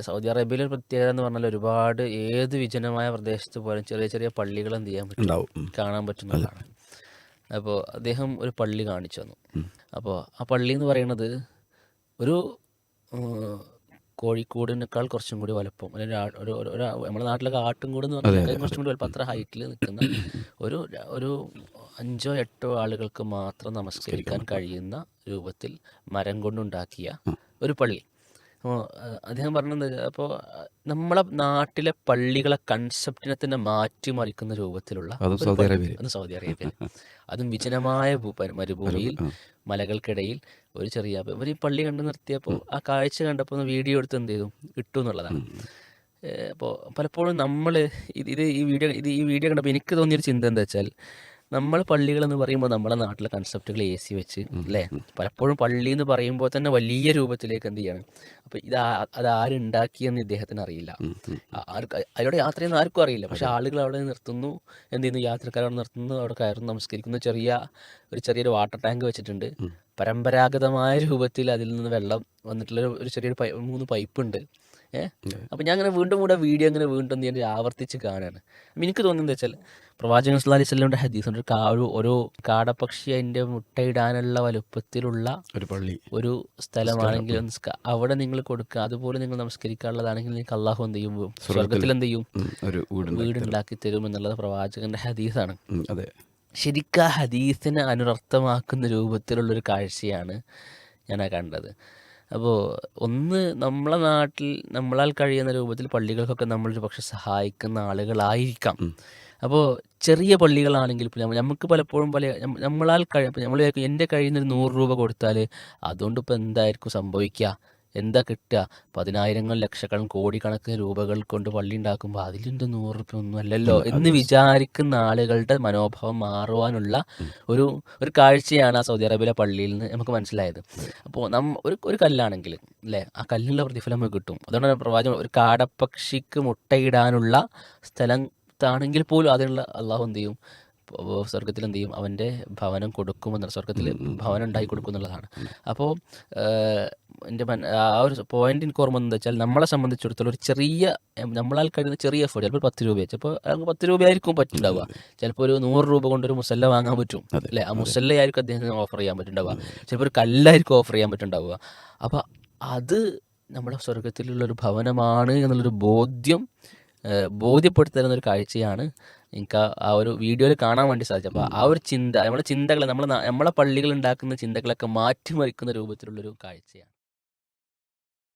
Saudi അറേബ്യയിലെ ഒരു പ്രത്യേകത എന്ന് പറഞ്ഞാൽ ഒരുപാട് ഏത് വിജനമായ പ്രദേശത്ത് പോലും ചെറിയ ചെറിയ പള്ളികൾ എന്ത് ചെയ്യാൻ പറ്റും, ഉണ്ടാവും. കാണാൻ പറ്റുന്നതാണ്. അപ്പോൾ അദ്ദേഹം ഒരു പള്ളി കാണിച്ചു തന്നു. അപ്പോൾ ആ പള്ളി എന്ന് പറയുന്നത് ഒരു കോഴിക്കോടിനേക്കാൾ കുറച്ചും കൂടി വലുപ്പം, നമ്മുടെ നാട്ടിലൊക്കെ ആട്ടുംകൂട് എന്ന് പറഞ്ഞാൽ കുറച്ചും കൂടി വലുപ്പം, അത്ര ഹൈറ്റിൽ നിൽക്കുന്ന ഒരു 5-8 ആളുകൾക്ക് മാത്രം നമസ്കരിക്കാൻ കഴിയുന്ന രൂപത്തിൽ മരം കൊണ്ടുണ്ടാക്കിയ ഒരു പള്ളി. അപ്പോൾ അദ്ദേഹം പറഞ്ഞത്, അപ്പോൾ നമ്മളെ നാട്ടിലെ പള്ളികളെ കൺസെപ്റ്റിനെ തന്നെ മാറ്റിമറിക്കുന്ന രൂപത്തിലുള്ള അത് സൗദി അറേബ്യയിൽ, അതും വിജനമായ മരുഭൂമിയിൽ മലകൾക്കിടയിൽ ഒരു ചെറിയ ഇവർ ഈ പള്ളി കണ്ടു നിർത്തിയപ്പോൾ ആ കാഴ്ച കണ്ടപ്പോൾ വീഡിയോ എടുത്ത് എന്ത് ചെയ്തു ഇട്ടു എന്നുള്ളതാണ്. അപ്പോൾ പലപ്പോഴും നമ്മൾ ഈ വീഡിയോ കണ്ടപ്പോൾ എനിക്ക് തോന്നിയൊരു ചിന്ത എന്താ വെച്ചാൽ, നമ്മൾ പള്ളികളെന്ന് പറയുമ്പോൾ നമ്മളെ നാട്ടിലെ കൺസെപ്റ്റുകൾ AC വെച്ച് അല്ലേ, പലപ്പോഴും പള്ളി എന്ന് പറയുമ്പോൾ തന്നെ വലിയ രൂപത്തിലേക്ക് എന്ത് ചെയ്യണം. അപ്പോൾ അത് ആരുണ്ടാക്കിയെന്ന് ഇദ്ദേഹത്തിന് അറിയില്ല, അതിലൂടെ യാത്ര ചെയ്യുന്ന ആർക്കും അറിയില്ല. പക്ഷെ ആളുകൾ അവിടെ നിർത്തുന്നു, എന്ത് ചെയ്യുന്നു, യാത്രക്കാർ അവിടെ നിർത്തുന്നു, അവിടെ കയറുന്നു, നമസ്കരിക്കുന്നു. ചെറിയൊരു വാട്ടർ ടാങ്ക് വെച്ചിട്ടുണ്ട്, പരമ്പരാഗതമായ രൂപത്തിൽ അതിൽ നിന്ന് വെള്ളം വന്നിട്ടുള്ള ഒരു ചെറിയൊരു 3 പൈപ്പ് ഉണ്ട്. അപ്പം ഞാൻ അങ്ങനെ വീണ്ടും വീഡിയോ അങ്ങനെ വീണ്ടും ഞാൻ ആവർത്തിച്ച് കാണുകയാണ്. അപ്പം എനിക്ക് തോന്നുന്നത് വെച്ചാൽ, പ്രവാചകൻ സല്ലല്ലാഹു അലൈഹി വസല്ലമയുടെ ഹദീസുണ്ട്, ഒരു കാടപ്പക്ഷി അതിൻ്റെ മുട്ടയിടാനുള്ള വലുപ്പത്തിലുള്ള ഒരു സ്ഥലമാണെങ്കിൽ അവിടെ നിങ്ങൾ കൊടുക്കുക, അതുപോലെ നിങ്ങൾ നമസ്കരിക്കാനുള്ളതാണെങ്കിൽ നിങ്ങൾക്ക് അള്ളാഹു എന്ത് ചെയ്യും, സ്വർഗത്തിൽ എന്ത് ചെയ്യും, വീടുണ്ടാക്കി തരും എന്നുള്ളത് പ്രവാചകന്റെ ഹദീസാണ്. ശരിക്കും ആ ഹദീസിനെ അനുരർത്ഥമാക്കുന്ന രൂപത്തിലുള്ളൊരു കാഴ്ചയാണ് ഞാൻ കണ്ടത്. അപ്പോൾ നമ്മളെ നാട്ടിൽ നമ്മളാൽ കഴിയുന്ന രൂപത്തിൽ പള്ളികൾക്കൊക്കെ നമ്മളൊരു പക്ഷെ സഹായിക്കുന്ന ആളുകളായിരിക്കാം. അപ്പോൾ ചെറിയ പള്ളികളാണെങ്കിൽ നമുക്ക് പലപ്പോഴും നമ്മളാൽ നമ്മൾ എൻ്റെ കയ്യിൽ നിന്ന് 100 രൂപ കൊടുത്താൽ അതുകൊണ്ട് ഇപ്പോൾ എന്തായിരിക്കും സംഭവിക്കുക, എന്താ കിട്ടുക? 10,000 ലക്ഷക്കണക്കിന് കോടിക്കണക്കിന് രൂപകൾ കൊണ്ട് പള്ളി ഉണ്ടാക്കുമ്പോൾ അതിലെന്ത് 100 രൂപ ഒന്നും അല്ലല്ലോ എന്ന് വിചാരിക്കുന്ന ആളുകളുടെ മനോഭാവം മാറുവാനുള്ള ഒരു കാഴ്ചയാണ് ആ സൗദി അറേബ്യയിലെ പള്ളിയിൽ നിന്ന് നമുക്ക് മനസ്സിലായത്. അപ്പോൾ ഒരു കല്ലാണെങ്കിൽ അല്ലേ, ആ കല്ലിനുള്ള പ്രതിഫലം നമുക്ക് കിട്ടും. അതുകൊണ്ടാണ് പ്രവാചകൻ ഒരു കാടപ്പക്ഷിക്ക് മുട്ടയിടാനുള്ള സ്ഥലത്താണെങ്കിൽ പോലും അതിനുള്ള അള്ളാഹു എന്ത് ചെയ്യും, സ്വർഗത്തിൽ എന്ത് ചെയ്യും, അവൻ്റെ ഭവനം കൊടുക്കുമെന്നുള്ള, സ്വർഗത്തിൽ ഭവനം ഉണ്ടാക്കി കൊടുക്കും എന്നുള്ളതാണ്. അപ്പോൾ ആ ഒരു പോയിന്റ് എനിക്ക് ഓർമ്മ എന്താ വെച്ചാൽ, നമ്മളെ സംബന്ധിച്ചിടത്തോളം ഒരു നമ്മളാൽ കഴിയുന്ന ചെറിയ എഫേർട്ട്, ചിലപ്പോൾ 10 രൂപ, ചിലപ്പോൾ 10 രൂപയായിരിക്കും പറ്റുണ്ടാവുക, ചിലപ്പോൾ ഒരു 100 രൂപ കൊണ്ടൊരു മുസല്ല വാങ്ങാൻ പറ്റും അല്ലേ, ആ മുസല്ലയായിരിക്കും അദ്ദേഹത്തിന് ഓഫർ ചെയ്യാൻ പറ്റുണ്ടാവുക, ചിലപ്പോൾ ഒരു കല്ലായിരിക്കും ഓഫർ ചെയ്യാൻ പറ്റുണ്ടാവുക. അപ്പോൾ അത് നമ്മുടെ സ്വർഗത്തിലുള്ളൊരു ഭവനമാണ് എന്നുള്ളൊരു ബോധ്യപ്പെടുത്തി തരുന്ന ഒരു കാഴ്ചയാണ് എനിക്ക് ആ ഒരു വീഡിയോയിൽ കാണാൻ വേണ്ടി സാധിച്ചു. അപ്പോൾ ആ ഒരു ചിന്ത, നമ്മളെ പള്ളികൾ ഉണ്ടാക്കുന്ന ചിന്തകളൊക്കെ മാറ്റിമറിക്കുന്ന രൂപത്തിലുള്ളൊരു കാഴ്ചയാണ്.